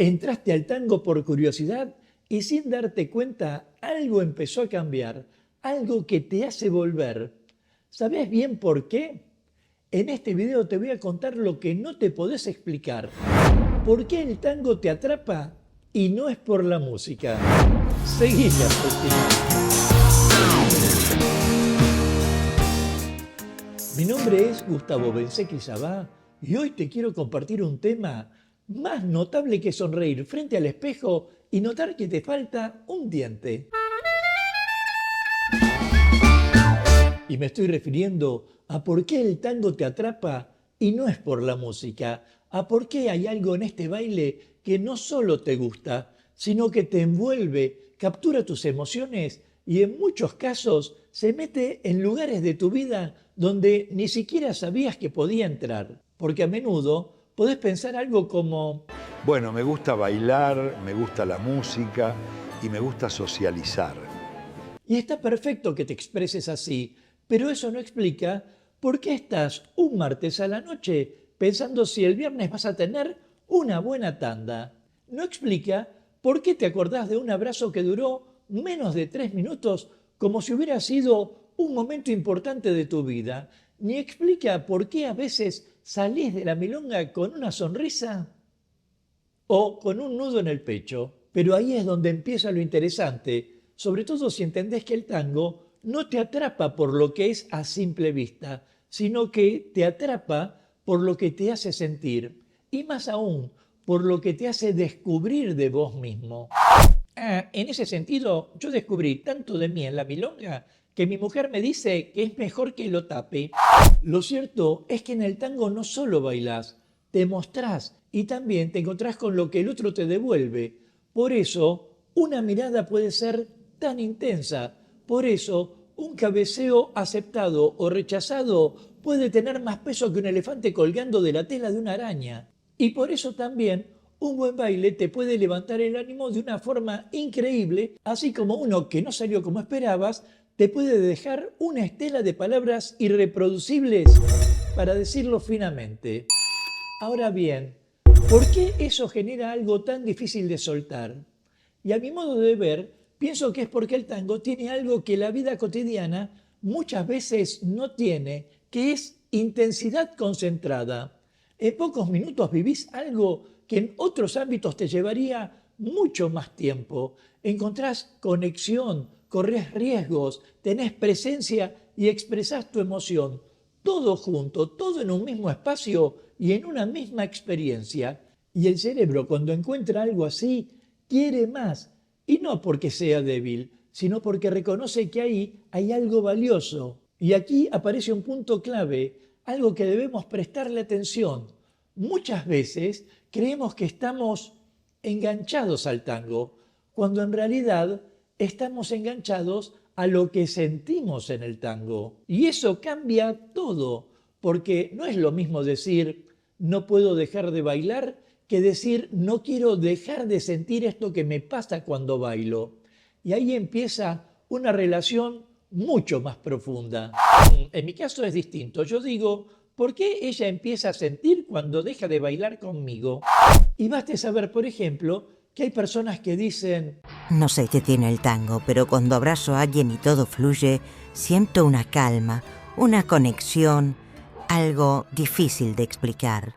Entraste al tango por curiosidad y sin darte cuenta algo empezó a cambiar, algo que te hace volver. ¿Sabés bien por qué? En este video te voy a contar lo que no te podés explicar. ¿Por qué el tango te atrapa y no es por la música? Seguime, Agustín. Mi nombre es Gustavo Bensecchi-Sabá y hoy te quiero compartir un tema más notable que sonreír frente al espejo y notar que te falta un diente. Y me estoy refiriendo a por qué el tango te atrapa y no es por la música, a por qué hay algo en este baile que no solo te gusta, sino que te envuelve, captura tus emociones y en muchos casos se mete en lugares de tu vida donde ni siquiera sabías que podía entrar. Porque a menudo podés pensar algo como: bueno, me gusta bailar, me gusta la música y me gusta socializar. Y está perfecto que te expreses así, pero eso no explica por qué estás un martes a la noche pensando si el viernes vas a tener una buena tanda. No explica por qué te acordás de un abrazo que duró menos de 3 minutos como si hubiera sido un momento importante de tu vida. Ni explica por qué a veces salís de la milonga con una sonrisa o con un nudo en el pecho. Pero ahí es donde empieza lo interesante, sobre todo si entendés que el tango no te atrapa por lo que es a simple vista, sino que te atrapa por lo que te hace sentir, y más aún, por lo que te hace descubrir de vos mismo. En ese sentido, yo descubrí tanto de mí en la milonga que mi mujer me dice que es mejor que lo tape. Lo cierto es que en el tango no solo bailás, te mostrás y también te encontrás con lo que el otro te devuelve. Por eso, una mirada puede ser tan intensa. Por eso, un cabeceo aceptado o rechazado puede tener más peso que un elefante colgando de la tela de una araña. Y por eso también un buen baile te puede levantar el ánimo de una forma increíble, así como uno que no salió como esperabas, te puede dejar una estela de palabras irreproducibles, para decirlo finamente. Ahora bien, ¿por qué eso genera algo tan difícil de soltar? Y a mi modo de ver, pienso que es porque el tango tiene algo que la vida cotidiana muchas veces no tiene, que es intensidad concentrada. En pocos minutos vivís algo que en otros ámbitos te llevaría mucho más tiempo. Encontrás conexión, corres riesgos, tenés presencia y expresás tu emoción. Todo junto, todo en un mismo espacio y en una misma experiencia. Y el cerebro, cuando encuentra algo así, quiere más. Y no porque sea débil, sino porque reconoce que ahí hay algo valioso. Y aquí aparece un punto clave, algo que debemos prestarle atención. Muchas veces creemos que estamos enganchados al tango, cuando en realidad estamos enganchados a lo que sentimos en el tango. Y eso cambia todo, porque no es lo mismo decir no puedo dejar de bailar que decir no quiero dejar de sentir esto que me pasa cuando bailo. Y ahí empieza una relación mucho más profunda. En mi caso es distinto. Yo digo, ¿por qué ella empieza a sentir cuando deja de bailar conmigo? Y basta saber, por ejemplo, que hay personas que dicen: no sé qué tiene el tango, pero cuando abrazo a alguien y todo fluye, siento una calma, una conexión, algo difícil de explicar.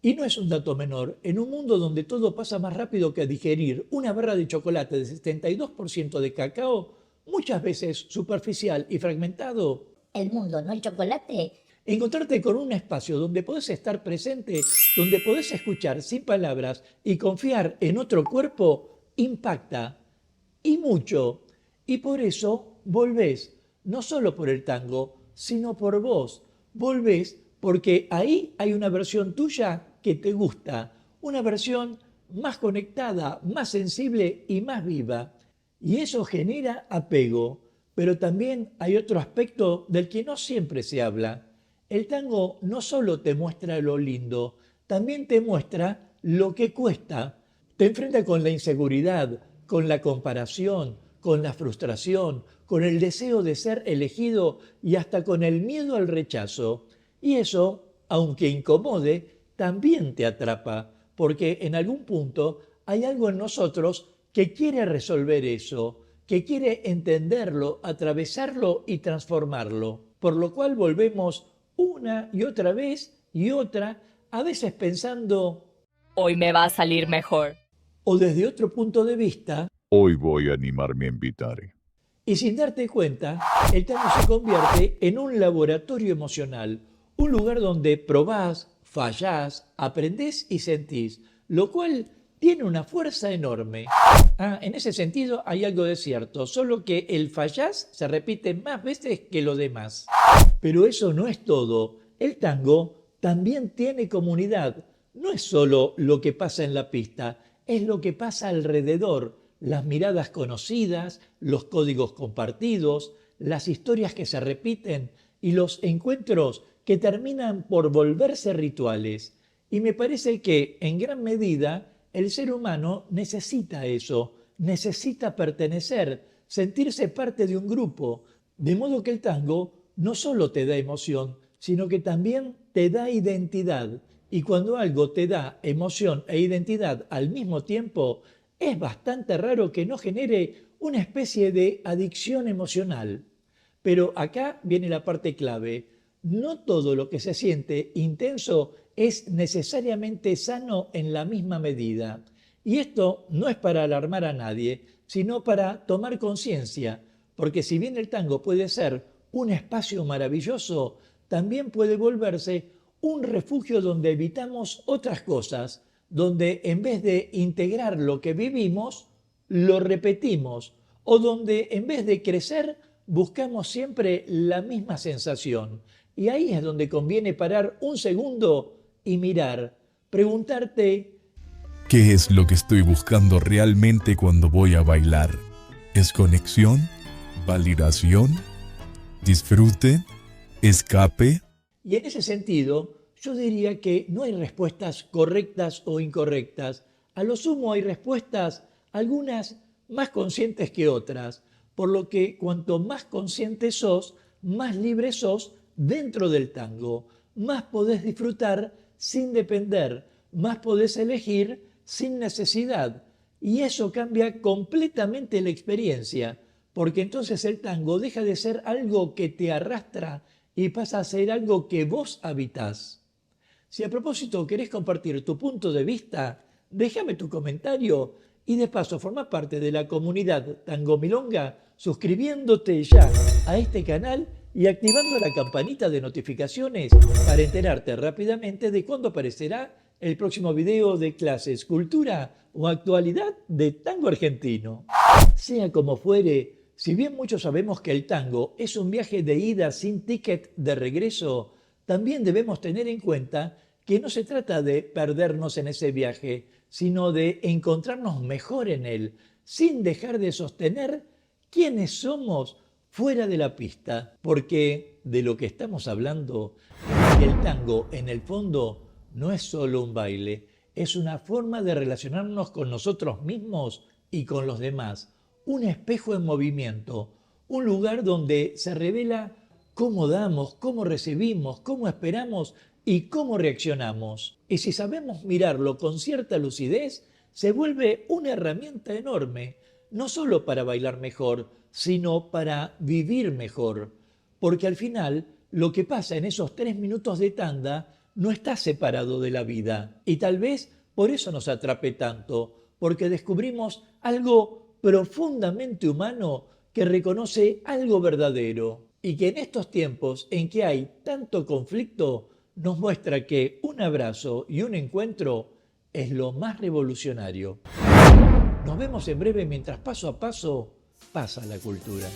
Y no es un dato menor, en un mundo donde todo pasa más rápido que digerir una barra de chocolate de 72% de cacao, muchas veces superficial y fragmentado, El mundo, no el chocolate. encontrarte con un espacio donde podés estar presente, donde podés escuchar sin palabras y confiar en otro cuerpo, impacta. Y mucho. Y por eso volvés, no solo por el tango, sino por vos. Volvés porque ahí hay una versión tuya que te gusta, una versión más conectada, más sensible y más viva. Y eso genera apego. Pero también hay otro aspecto del que no siempre se habla. El tango no solo te muestra lo lindo, también te muestra lo que cuesta. Te enfrenta con la inseguridad, con la comparación, con la frustración, con el deseo de ser elegido y hasta con el miedo al rechazo. Y eso, aunque incomode, también te atrapa, porque en algún punto hay algo en nosotros que quiere resolver eso, que quiere entenderlo, atravesarlo y transformarlo, por lo cual volvemos una y otra vez y otra, a veces pensando, Hoy me va a salir mejor. o desde otro punto de vista, Hoy voy a animarme a invitar. y sin darte cuenta, el tango se convierte en un laboratorio emocional, un lugar donde probás, fallás, aprendés y sentís, lo cual tiene una fuerza enorme. En ese sentido hay algo de cierto, solo que el fallás se repite más veces que lo demás. Pero eso no es todo. El tango también tiene comunidad. No es solo lo que pasa en la pista, es lo que pasa alrededor. Las miradas conocidas, los códigos compartidos, las historias que se repiten y los encuentros que terminan por volverse rituales. Y me parece que, en gran medida, el ser humano necesita eso, necesita pertenecer, sentirse parte de un grupo. De modo que el tango no solo te da emoción, sino que también te da identidad. Y cuando algo te da emoción e identidad al mismo tiempo, es bastante raro que no genere una especie de adicción emocional. Pero acá viene la parte clave. No todo lo que se siente intenso es necesariamente sano en la misma medida. Y esto no es para alarmar a nadie, sino para tomar conciencia, porque si bien el tango puede ser un espacio maravilloso, también puede volverse un refugio donde evitamos otras cosas, donde en vez de integrar lo que vivimos, lo repetimos, o donde en vez de crecer, buscamos siempre la misma sensación. Y ahí es donde conviene parar un segundo y mirar, preguntarte, ¿qué es lo que estoy buscando realmente cuando voy a bailar? ¿Es conexión? ¿Validación? ¿Disfrute? ¿Escape? y en ese sentido, yo diría que no hay respuestas correctas o incorrectas. A lo sumo hay respuestas, algunas más conscientes que otras, por lo que cuanto más consciente sos, más libre sos dentro del tango, más podés disfrutar sin depender, más podés elegir sin necesidad. Y eso cambia completamente la experiencia, porque entonces el tango deja de ser algo que te arrastra y pasa a ser algo que vos habitás. Si a propósito querés compartir tu punto de vista, déjame tu comentario y de paso forma parte de la comunidad Tango Milonga suscribiéndote ya a este canal y activando la campanita de notificaciones para enterarte rápidamente de cuándo aparecerá el próximo video de clases, cultura o actualidad de tango argentino. Sea como fuere, si bien muchos sabemos que el tango es un viaje de ida sin ticket de regreso, también debemos tener en cuenta que no se trata de perdernos en ese viaje, sino de encontrarnos mejor en él, sin dejar de sostener quiénes somos fuera de la pista. Porque de lo que estamos hablando es que el tango, en el fondo, no es solo un baile, es una forma de relacionarnos con nosotros mismos y con los demás, un espejo en movimiento, un lugar donde se revela cómo damos, cómo recibimos, cómo esperamos y cómo reaccionamos. Y si sabemos mirarlo con cierta lucidez, se vuelve una herramienta enorme, no solo para bailar mejor, sino para vivir mejor. Porque al final, lo que pasa en esos 3 minutos de tanda no está separado de la vida. Y tal vez por eso nos atrape tanto, porque descubrimos algo profundamente humano que reconoce algo verdadero. Y que en estos tiempos en que hay tanto conflicto, nos muestra que un abrazo y un encuentro es lo más revolucionario. Nos vemos en breve mientras paso a paso pasa la cultura.